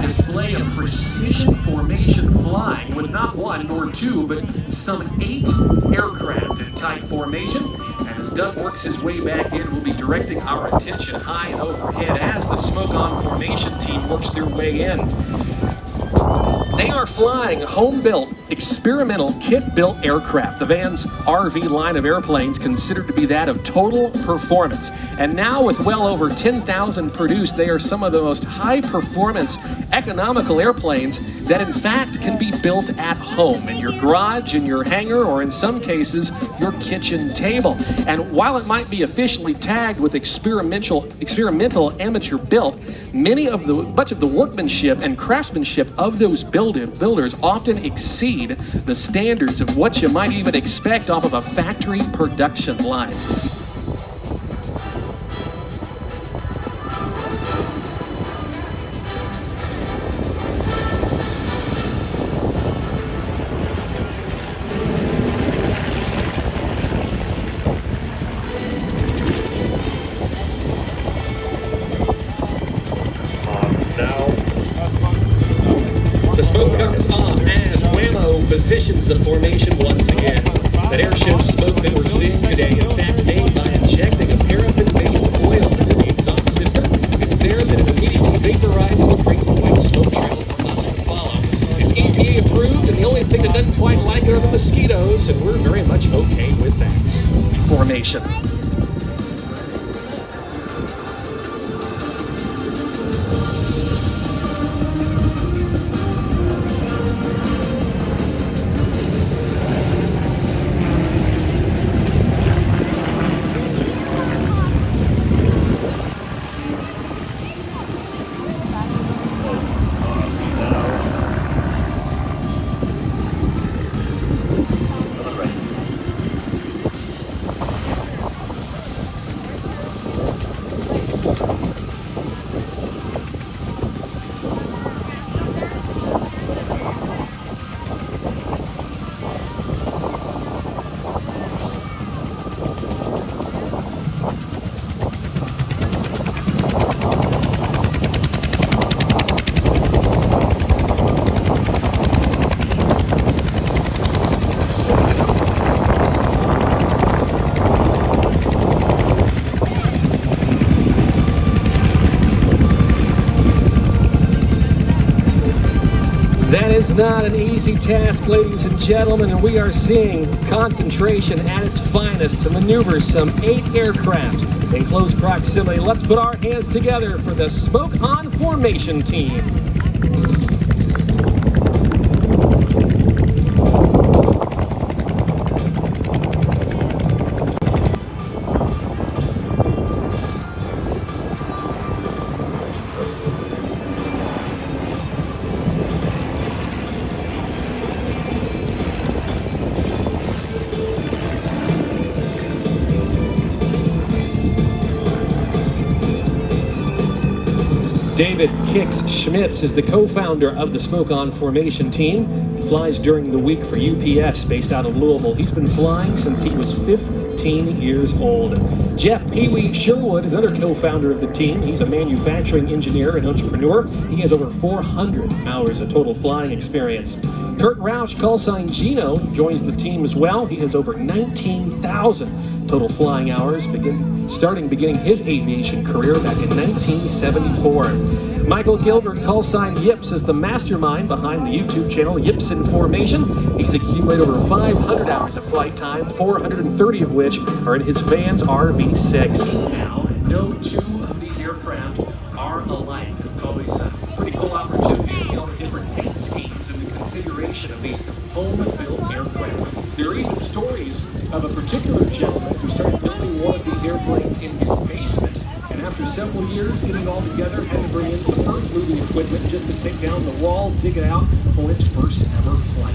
Display of precision formation flying with not one nor two, but some 8 aircraft in tight formation. And as Doug works his way back in, we'll be directing our attention high and overhead as the smoke on formation team works their way in. They are flying home-built, experimental, kit-built aircraft. The Van's RV line of airplanes considered to be that of total performance. And now with well over 10,000 produced, they are some of the most high-performance, economical airplanes that in fact can be built at home, in your garage, in your hangar, or in some cases, your kitchen table. And while it might be officially tagged with experimental amateur built, much of the workmanship and craftsmanship of those builders often exceed the standards of what you might even expect off of a factory production lines. The smoke comes off as Whammo positions the formation once again. That airshow smoke that we're seeing today, in fact, made by injecting a paraffin-based oil into the exhaust system. It's there that it immediately vaporizes, brings the white smoke trail for us to follow. It's EPA approved, and the only thing that doesn't quite like it are the mosquitoes, and we're very much okay with that. Formation. That is not an easy task, ladies and gentlemen, and we are seeing concentration at its finest to maneuver some 8 aircraft in close proximity. Let's put our hands together for the Smoke on Formation team. David Kix Schmitz is the co-founder of the Smoke on Formation team. He flies during the week for UPS based out of Louisville. He's been flying since he was 15 years old. Jeff Pee Wee Sherwood is another co-founder of the team. He's a manufacturing engineer and entrepreneur. He has over 400 hours of total flying experience. Kurt Rausch, call sign Gino, joins the team as well. He has over 19,000 total flying hours, beginning his aviation career back in 1974. Michael Gilbert, call sign Yips, is the mastermind behind the YouTube channel Yips in Formation. He's accumulated over 500 hours of flight time, 430 of which are in his Van's RV6. Now, no two of these aircraft are alike. It's always a pretty cool opportunity to see all the different paint schemes and the configuration of these home-built aircraft. There are even stories of a particular gentleman who started building one of these airplanes in his basement, and after several years getting it all together, had to bring in some earth-moving equipment just to take down the wall, dig it out for its first ever flight.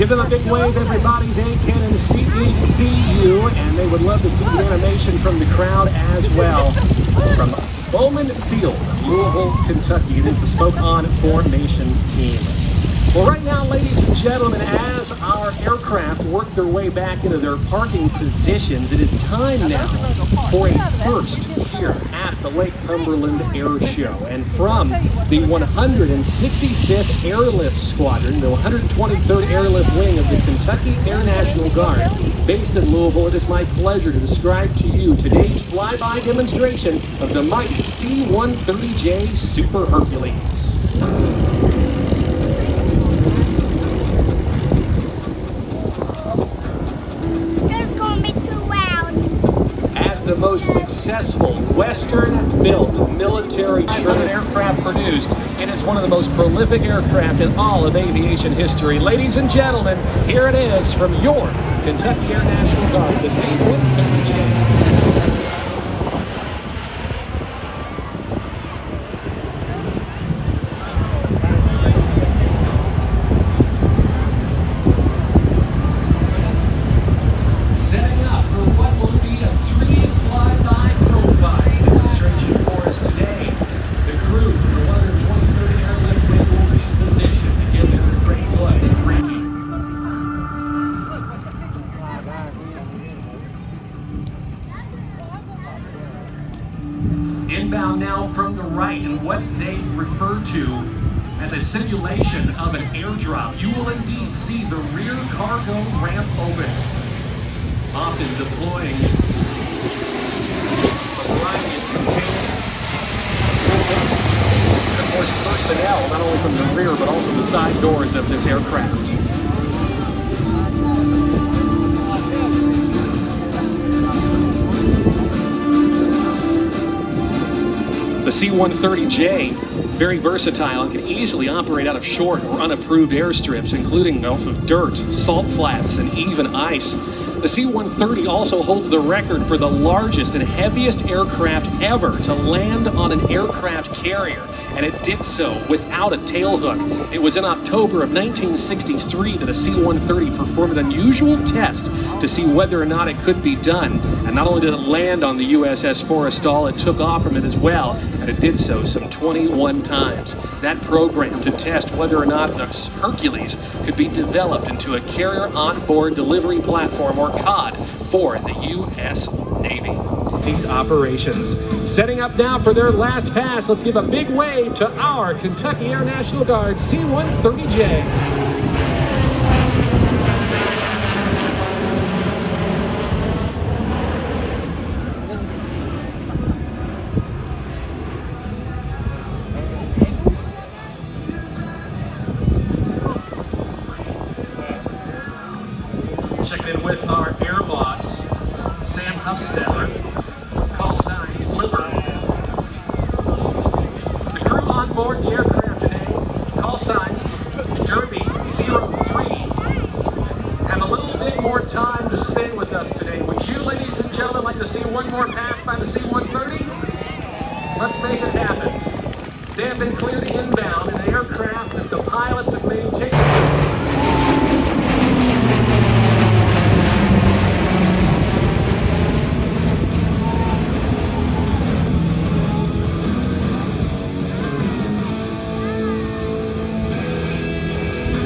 Give them a big wave, everybody. They can see you, and they would love to see the animation from the crowd as well. From Bowman Field, Louisville, Kentucky, it is the Smoke On Formation team. Well, right now, ladies and gentlemen, as our aircraft work their way back into their parking positions, it is time now for a first here at the Lake Cumberland Airshow. And from the 165th Airlift Squadron, the 123rd Airlift Wing of the Kentucky Air National Guard, based in Louisville, it is my pleasure to describe to you today's flyby demonstration of the mighty C-130J Super Hercules. The most successful Western-built military aircraft produced. It is one of the most prolific aircraft in all of aviation history. Ladies and gentlemen, here it is from your Kentucky Air National Guard, the C-130J. Inbound now from the right, and what they refer to as a simulation of an airdrop. You will indeed see the rear cargo ramp open, often deploying a variety of containers. And of course, personnel, not only from the rear, but also the side doors of this aircraft. The C-130J, very versatile and can easily operate out of short or unapproved airstrips, including off of dirt, salt flats, and even ice. The C-130 also holds the record for the largest and heaviest aircraft ever to land on an aircraft carrier, and it did so without a tailhook. It was in October of 1963 that a C-130 performed an unusual test to see whether or not it could be done. And not only did it land on the USS Forrestal, it took off from it as well, and it did so some 21 times. That program to test whether or not the Hercules could be developed into a carrier onboard delivery platform, or COD, for the U.S. Navy. Operations. Setting up now for their last pass. Let's give a big wave to our Kentucky Air National Guard C-130J. Checking in with our air boss, Sam Huffstetter. Call sign Flipper. The crew on board the aircraft today, call sign Derby 03. Have a little bit more time to spend with us today. Would you, ladies and gentlemen, like to see one more pass by the C-130? Let's make it happen. They have been cleared inbound in an aircraft that the pilots have maintained.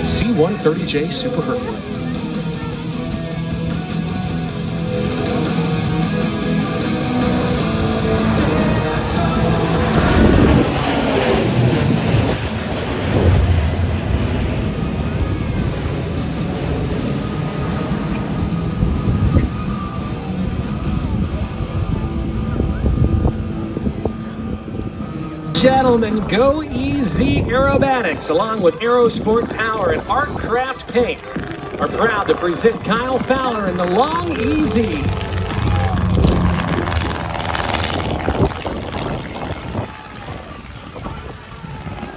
C-130J Super Hercules. Gentlemen, Go Easy Aerobatics, along with Aerosport Power and Artcraft Paint, are proud to present Kyle Fowler in the Long Easy.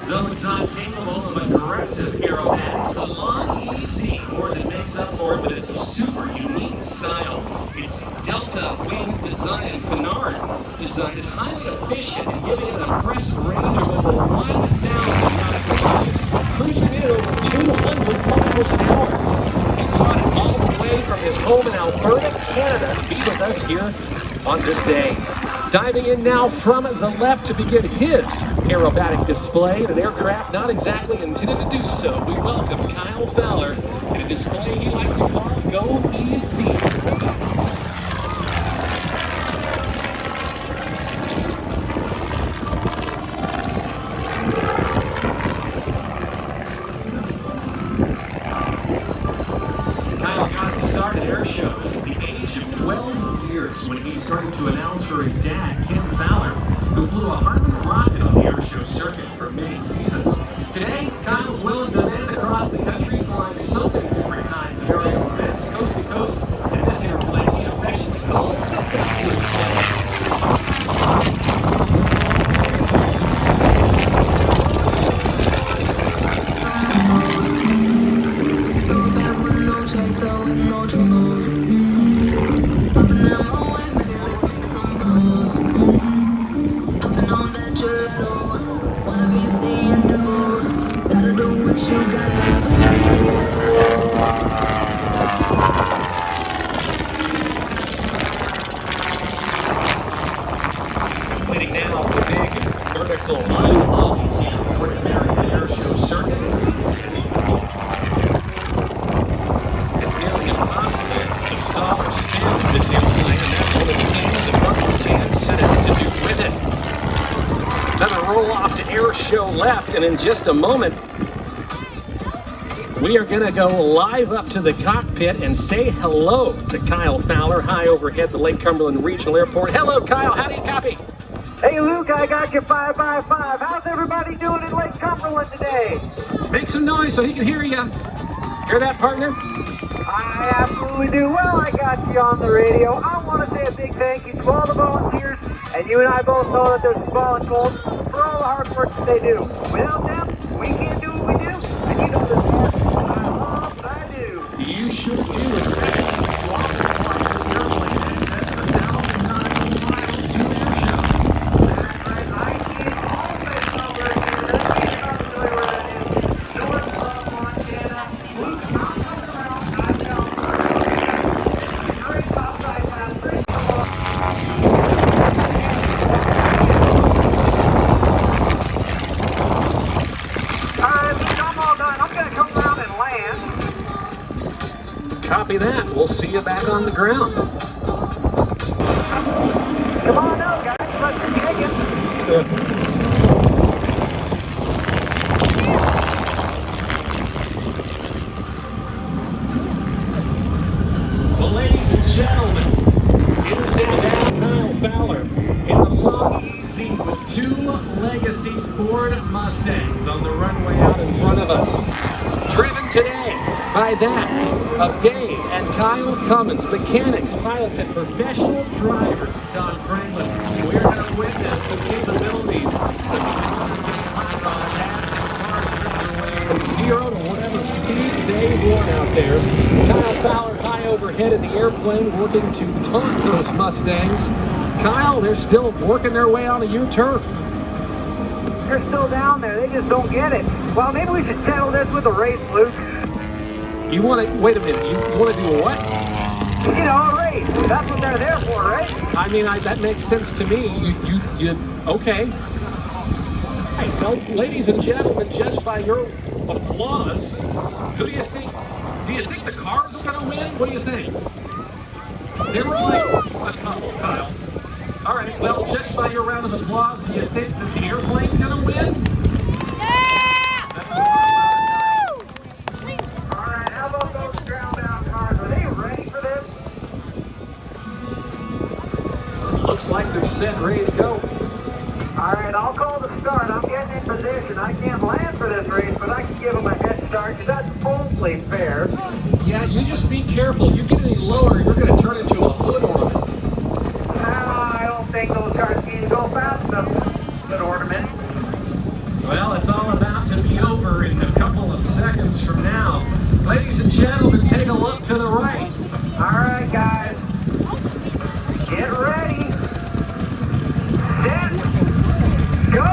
Though it's not capable of aggressive aerobatics, the Long Easy more than makes up for it with its super unique style. Its delta wing design and canard design is highly efficient and giving it an impressive range of over 1,000 nautical miles, cruising in over 200 miles. miles an hour. He brought it all the way from his home in Alberta, Canada, to be with us here on this day. Diving in now from the left to begin his aerobatic display in an aircraft not exactly intended to do so. We welcome Kyle Fowler in a display he likes to call Go Easy Robotics. Kyle got started air shows at the age of 12 years when he started to announce for his dad, Ken Fowler, who flew a Harmon rocket on the air show circuit for many seasons. Today, Kyle's well in demand across the country, flying so many different kinds of aerial events, coast to coast, and this airplane he affectionately calls the Fowler plane. Leading now the big vertical mile-long North American air show circuit. It's nearly impossible to stop or spin this airplane, and that's one of the things that Mark Lieutenant set out to do with it. Another roll-off to air show left, and in just a moment, we are going to go live up to the cockpit and say hello to Kyle Fowler, high overhead the Lake Cumberland Regional Airport. Hello, Kyle. How do you copy? Hey, Luke, I got you 5x5. How's everybody doing in Lake Cumberland today? Make some noise so he can hear you. Hear that, partner? I absolutely do. Well, I got you on the radio. I want to say a big thank you to all the volunteers, and you and I both know that there's fallen cold for all the hard work that they do. Without them, we can't do what we do, and you know this part. I love what I do. You should do, especially if you often fly this airplane in excess of 1,000 nautical miles to air show. I see all of it over here. You're not familiar with that is. North of Montana. Luke, not coming around. I know. Very top side pass. Pretty cool. I'm all done. I'm going to come around and land. Copy that. We'll see you back on the ground. Come on out, guys. Let's take it. Well, ladies and gentlemen, it is now Kyle Fowler in the long easy with two legacy Ford Mustangs on the runway out in front of us. Driven today by that of Dave and Kyle Cummins, mechanics, pilots, and professional drivers of Don Franklin. We're going to witness some capabilities that the cars driven away from 0 to whatever speed they want out there. Kyle Fowler high overhead in the airplane working to taunt those Mustangs. Kyle, they're still working their way onto your turf. They're still down there. They just don't get it. Well, maybe we should settle this with a race, Luke. You want to, wait a minute, you want to do a what? You know, a race. That's what they're there for, right? I mean, that makes sense to me. You okay. Right, well, ladies and gentlemen, judged by your applause, who do you think? Do you think the cars are going to win? What do you think? They were like, Kyle. All right, well, judged by your round of applause, do you think that the airplane's going to win? All right, how about those ground-bound cars? Are they ready for this? Looks like they're set, ready to go. All right, I'll call the start. I'm getting in position. I can't land for this race, but I can give them a head start because that's only fair. Yeah, you just be careful. You get any lower, you're going to turn into a hood ornament. I don't think those cars can go fast enough. Good ornament. Well, it's all about to be over in a couple of seconds from now. Ladies and gentlemen, take a look to the right. All right, guys. Get ready. Set. Go.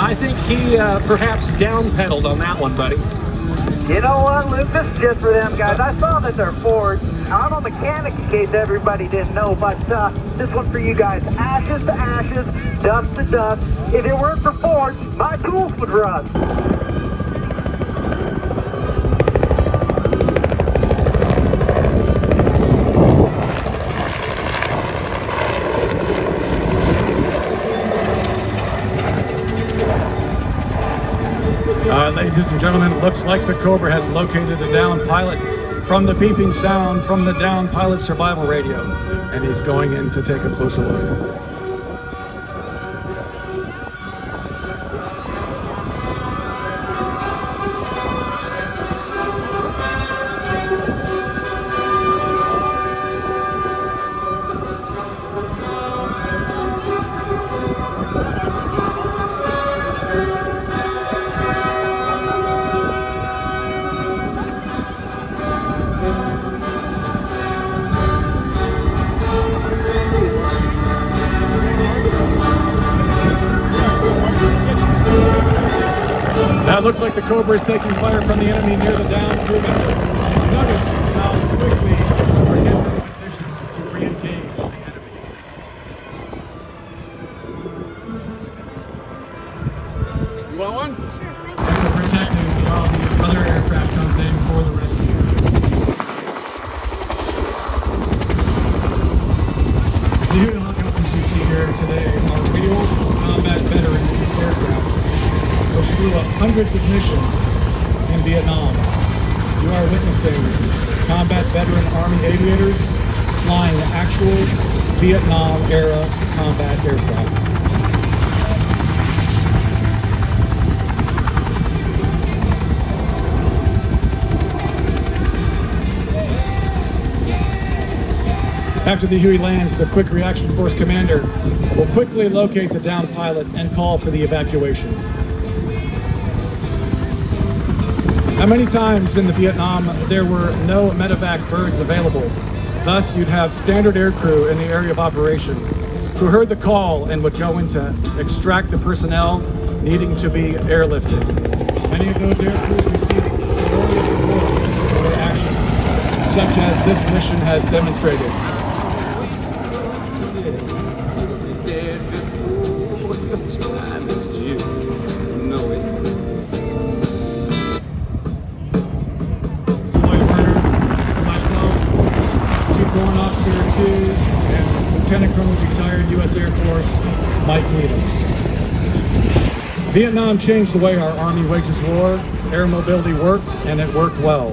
I think he perhaps down-pedaled on that one, buddy. You know what, Luke? This is just for them guys. I saw that they're Ford. Now, I'm a mechanic in case everybody didn't know, but this one's for you guys. Ashes to ashes, dust to dust. If it weren't for Ford, my tools would rust. Ladies and gentlemen, it looks like the Cobra has located the downed pilot from the beeping sound from the downed pilot survival radio, and he's going in to take a closer look. Now it looks like the Cobra is taking fire from the enemy near the downed crew member. Notice how quickly the Cobra gets in position to re-engage the enemy. You want one? To protect him while the other aircraft comes in for the rescue. The Huey helicopters you see here today are real combat veteran aircraft which flew up hundreds of missions in Vietnam. You are witnessing combat veteran Army aviators flying actual Vietnam-era combat aircraft. After the Huey lands, the Quick Reaction Force commander will quickly locate the downed pilot and call for the evacuation. Now, many times in the Vietnam, there were no medevac birds available. Thus, you'd have standard air crew in the area of operation who heard the call and would go in to extract the personnel needing to be airlifted. Many of those air crews received glorious awards for their actions, such as this mission has demonstrated. And Lieutenant Colonel retired U.S. Air Force Mike Needham. Vietnam changed the way our Army wages war. Air mobility worked, and it worked well.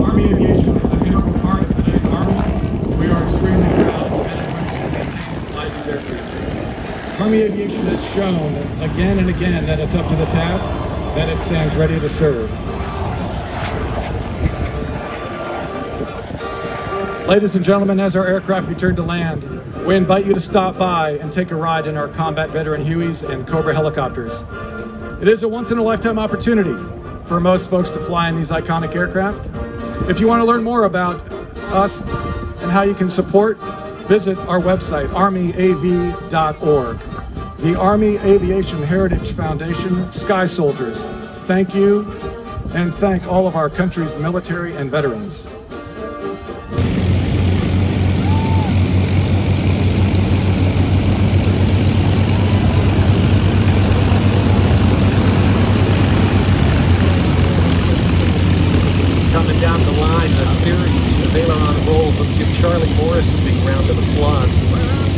Army aviation is an integral part of today's Army. We are extremely proud of men and women who maintain and fly these aircraft. Army aviation has shown again and again that it's up to the task, that it stands ready to serve. Ladies and gentlemen, as our aircraft return to land, we invite you to stop by and take a ride in our combat veteran Hueys and Cobra helicopters. It is a once-in-a-lifetime opportunity for most folks to fly in these iconic aircraft. If you want to learn more about us and how you can support, visit our website, armyav.org. The Army Aviation Heritage Foundation, Sky Soldiers, thank you, and thank all of our country's military and veterans. Coming down the line, a series of aileron rolls. Let's give Charlie Morris a big round of applause.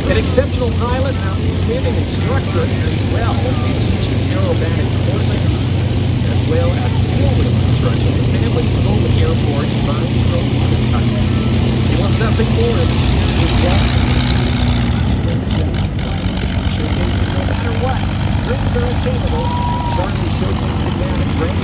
An exceptional pilot, outstanding instructor as well. He teaches aerobatic courses as well as full-wheel instruction. Families at home at the airport, fine from Kentucky. He wants nothing more than his job. No matter what, dreams are attainable. Charlie showed once again a great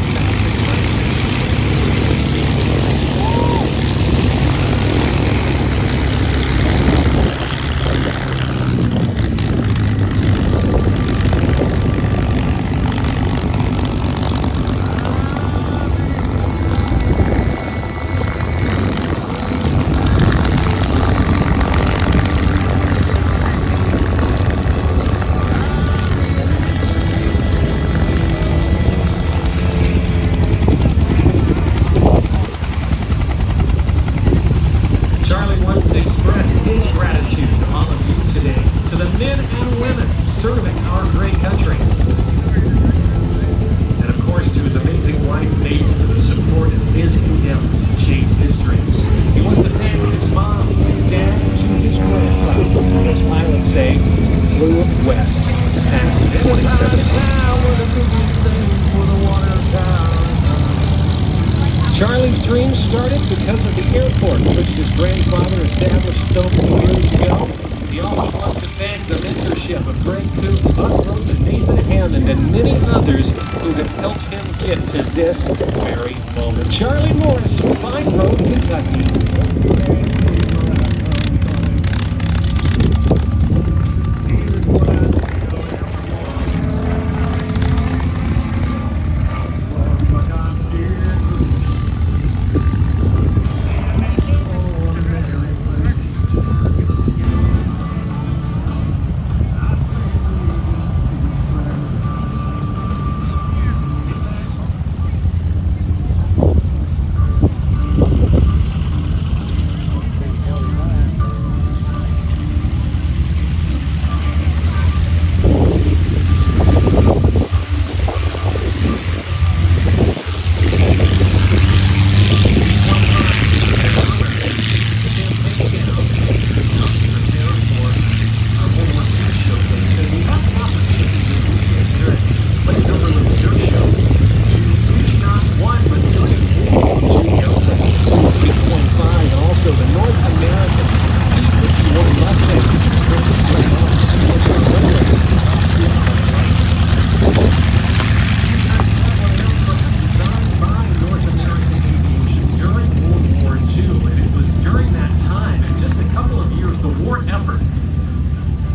his grandfather established so many years ago. He also wants to thank the mentorship of Greg Coops, Buck Rose, and Nathan Hammond, and many others who have helped him get to this very moment. Charlie Morris from Pine Grove, Kentucky.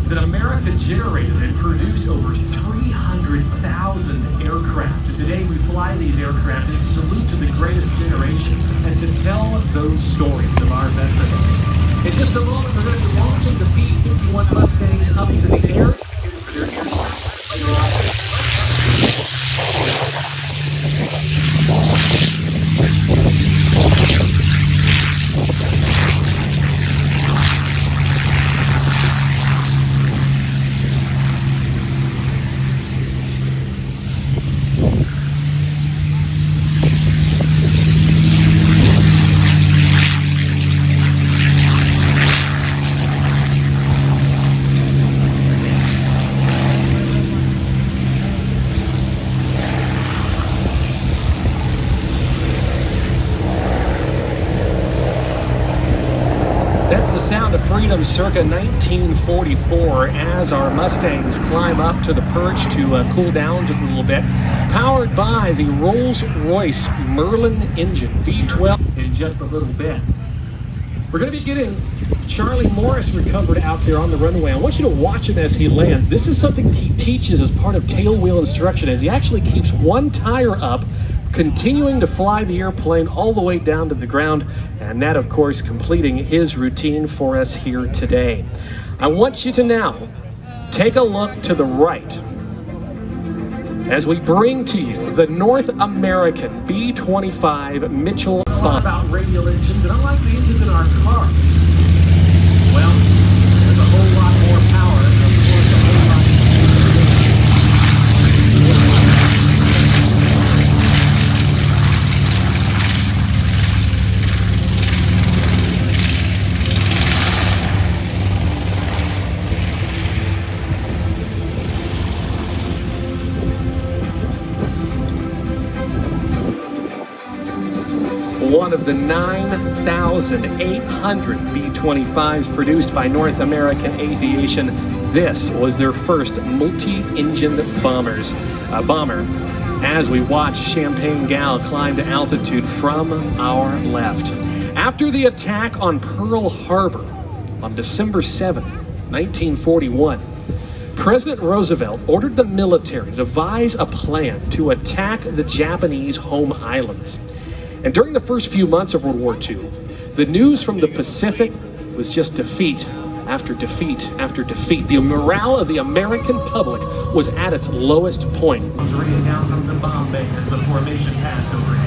That America generated and produced over 300,000 aircraft. And today we fly these aircraft in salute to the greatest generation and to tell those stories of our veterans. In just a moment, we're going to be launching the B-51 Mustangs up to the air for their air That's the sound of freedom circa 1944 as our Mustangs climb up to the perch to cool down just a little bit. Powered by the Rolls-Royce Merlin engine, V12, in just a little bit. We're going to be getting Charlie Morris recovered out there on the runway. I want you to watch him as he lands. This is something that he teaches as part of tailwheel instruction, as he actually keeps one tire up, continuing to fly the airplane all the way down to the ground, and that, of course, completing his routine for us here today. I want you to now take a look to the right as we bring to you the North American B-25 Mitchell bomber. About radial engines, and unlike the engines in our cars, well, there's a whole lot more power, and of course a whole lot one of the 9,800 B-25s produced by North American Aviation. This was their first multi-engine bomber as we watch Champagne Gal climb to altitude from our left. After the attack on Pearl Harbor on December 7, 1941, President Roosevelt ordered the military to devise a plan to attack the Japanese home islands. And during the first few months of World War II, the news from the Pacific was just defeat after defeat after defeat. The morale of the American public was at its lowest point. Raining down from the bomb bay as the formation passed overhead.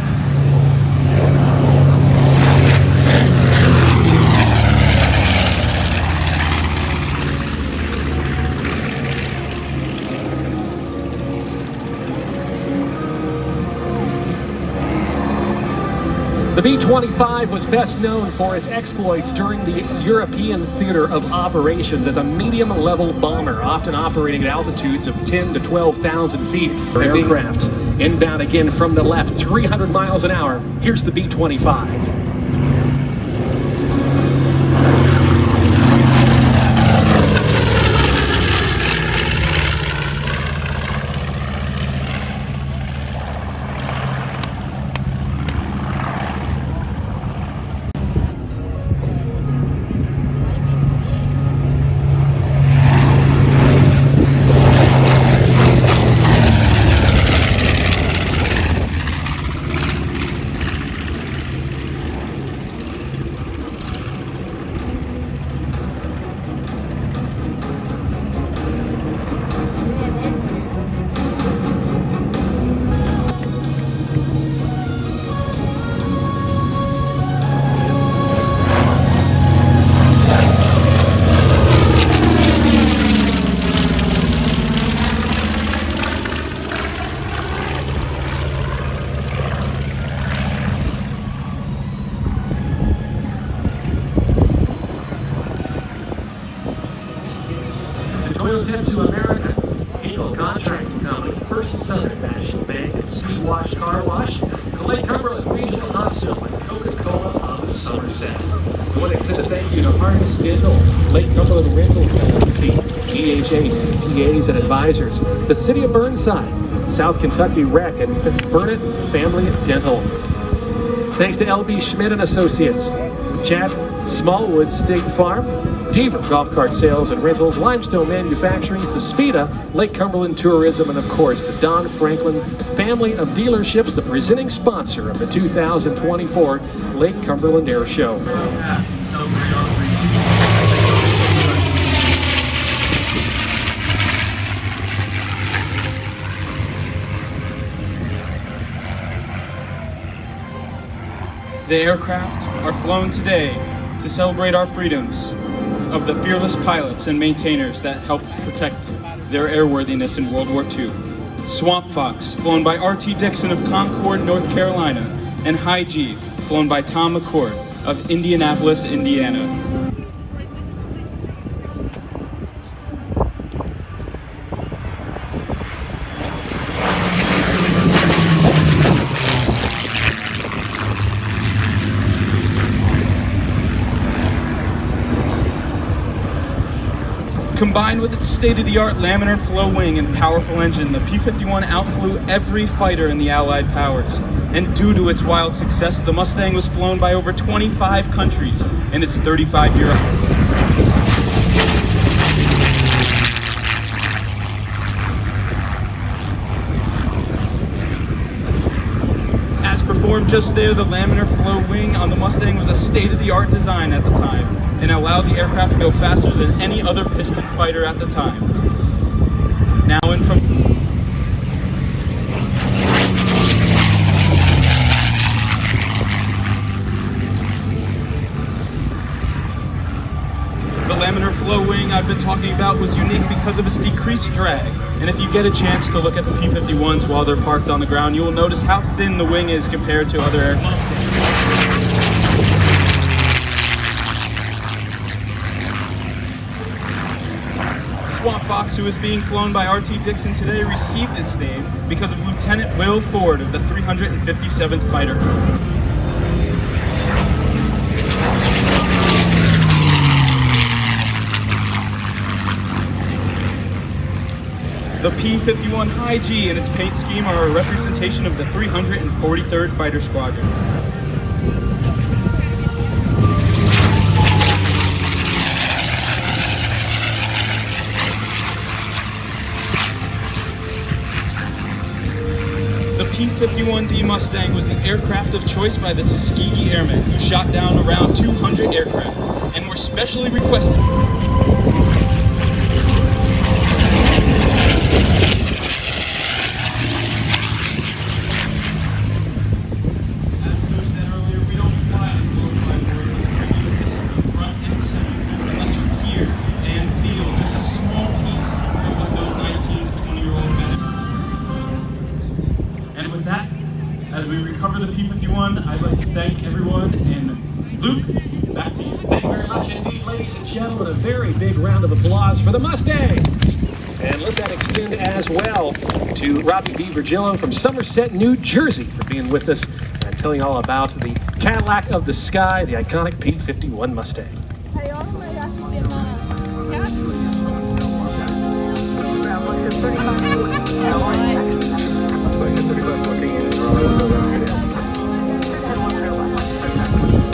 The B-25 was best known for its exploits during the European theater of operations as a medium-level bomber, often operating at altitudes of 10 to 12,000 feet. Aircraft inbound again from the left, 300 miles an hour. Here's the B-25. Toyotetsu America, Eagle Contracting Company, First Southern National Bank, and Ski Wash Car Wash, the Lake Cumberland Regional Hospital, and Coca-Cola of Somerset. I want to extend a thank you to Harness Dental, Lake Cumberland Rentals LLC, EHA CPAs and Advisors, the City of Burnside, South Kentucky Rec, and Burnett Family Dental. Thanks to LB Schmidt and Associates, Chad Smallwood State Farm, Deaver Golf Cart Sales and Rentals, Limestone Manufacturing, Spida, Lake Cumberland Tourism, and of course to Don Franklin Family of Dealerships, the presenting sponsor of the 2024 Lake Cumberland Airshow. The aircraft are flown today to celebrate our freedoms of the fearless pilots and maintainers that helped protect their airworthiness in World War II. Swamp Fox, flown by R.T. Dixon of Concord, North Carolina, and High G, flown by Tom McCord of Indianapolis, Indiana. Combined with its state-of-the-art laminar flow wing and powerful engine, the P-51 outflew every fighter in the Allied powers. And due to its wild success, the Mustang was flown by over 25 countries in its 35-year. As performed just there, the laminar flow wing on the Mustang was a state-of-the-art design at the time, and allowed the aircraft to go faster than any other piston fighter at the time. Now in from the laminar flow wing I've been talking about was unique because of its decreased drag. And if you get a chance to look at the P-51s while they're parked on the ground, you will notice how thin the wing is compared to other aircraft. Swamp Fox, who is being flown by R.T. Dixon today, received its name because of Lieutenant Will Ford of the 357th Fighter. The P-51 High G and its paint scheme are a representation of the 343rd Fighter Squadron. The P-51D Mustang was the aircraft of choice by the Tuskegee Airmen, who shot down around 200 aircraft and were specially requested. As we recover the P-51, I'd like to thank everyone, and Luke, back to you. Thank you very much indeed, ladies and gentlemen. A very big round of applause for the Mustangs. And let that extend as well to Robbie D. Virgillo from Somerset, New Jersey, for being with us and telling you all about the Cadillac of the Sky, the iconic P-51 Mustang.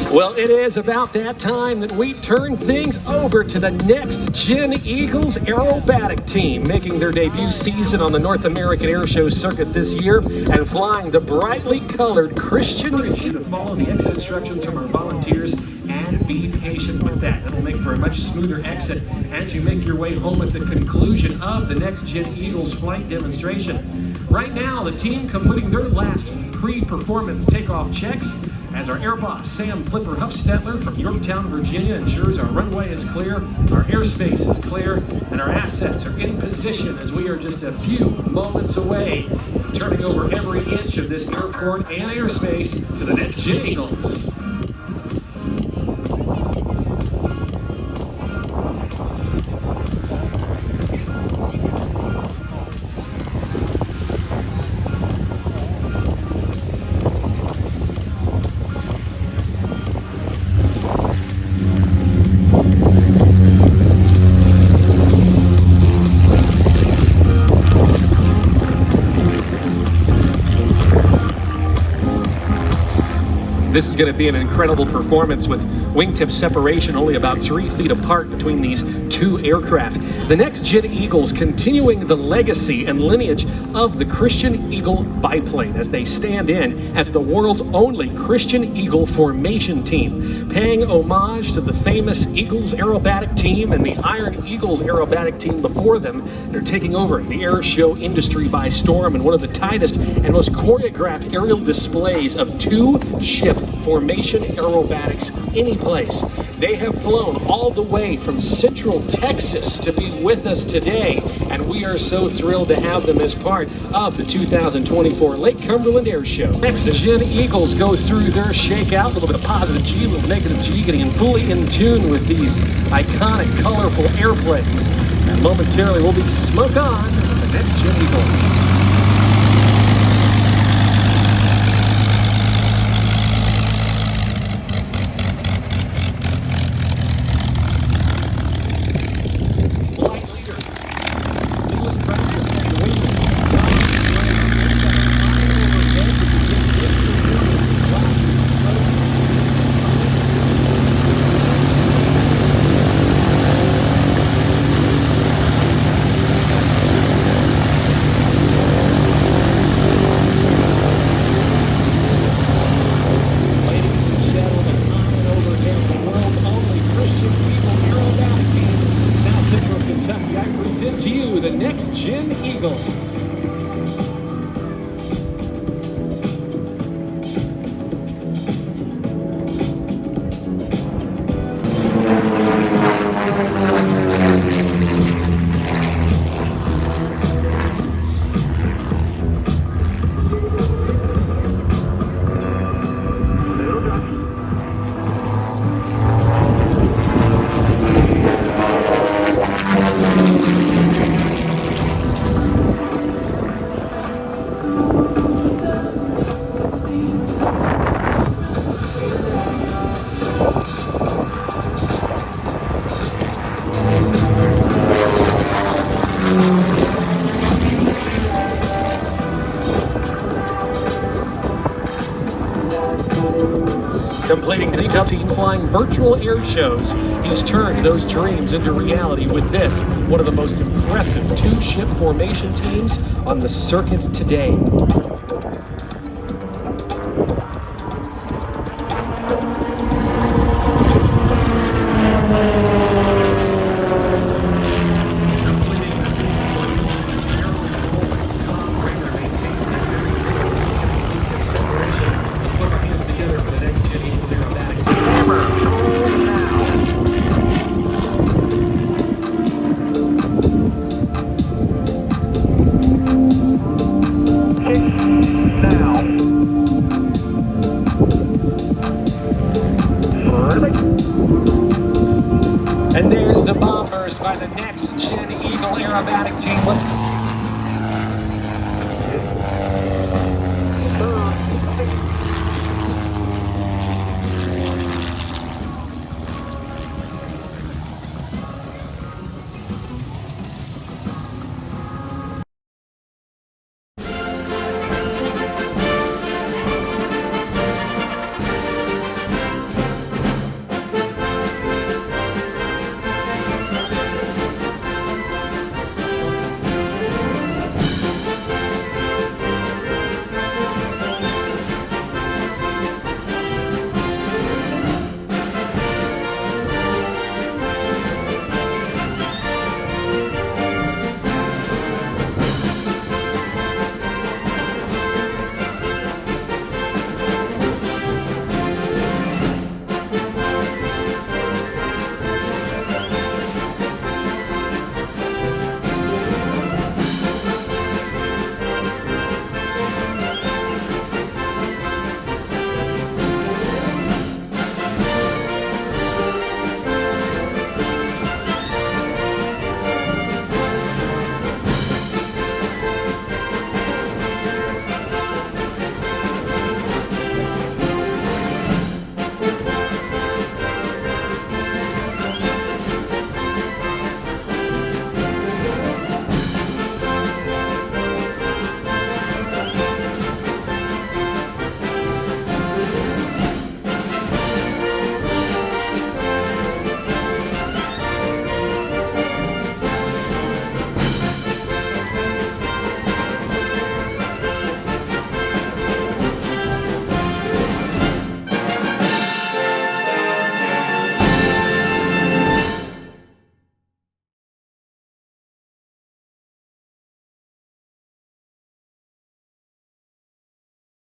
Well, it is about that time that we turn things over to the Next Gen Eagles aerobatic team, making their debut season on the North American Airshow circuit this year and flying the brightly colored Christian. You to follow the exit instructions from our volunteers and be patient with that. It'll make for a much smoother exit as you make your way home at the conclusion of the Next Gen Eagles flight demonstration. Right now, the team completing their last pre-performance takeoff checks as our air boss, Sam Flipper Huffstetler from Yorktown, Virginia, ensures our runway is clear, our airspace is clear, and our assets are in position as we are just a few moments away from turning over every inch of this airport and airspace to the Next Gen Eagles. This is going to be an incredible performance with wingtip separation only about 3 feet apart between these two aircraft. The next Gen Eagles continuing the legacy and lineage of the Christian Eagle biplane as they stand in as the world's only Christian Eagle formation team, paying homage to the famous Eagles aerobatic team and the Iron Eagles aerobatic team before them. They're taking over the air show industry by storm in one of the tightest and most choreographed aerial displays of two-ship formation aerobatics any place. They have flown all the way from Central Texas to be with us today, and we are so thrilled to have them as part of the 2024 Lake Cumberland Airshow. Next, Gen Eagles go through their shakeout, a little bit of positive G, a little negative G, getting fully in tune with these iconic, colorful airplanes. And momentarily, we'll be smoke on the next Gen Eagles. To you, the next Gen Eagles. Completing the detail team flying virtual air shows, he's turned those dreams into reality with this, one of the most impressive two-ship formation teams on the circuit today. And there's the bombers by the next Gen Eagle aerobatic team. Let's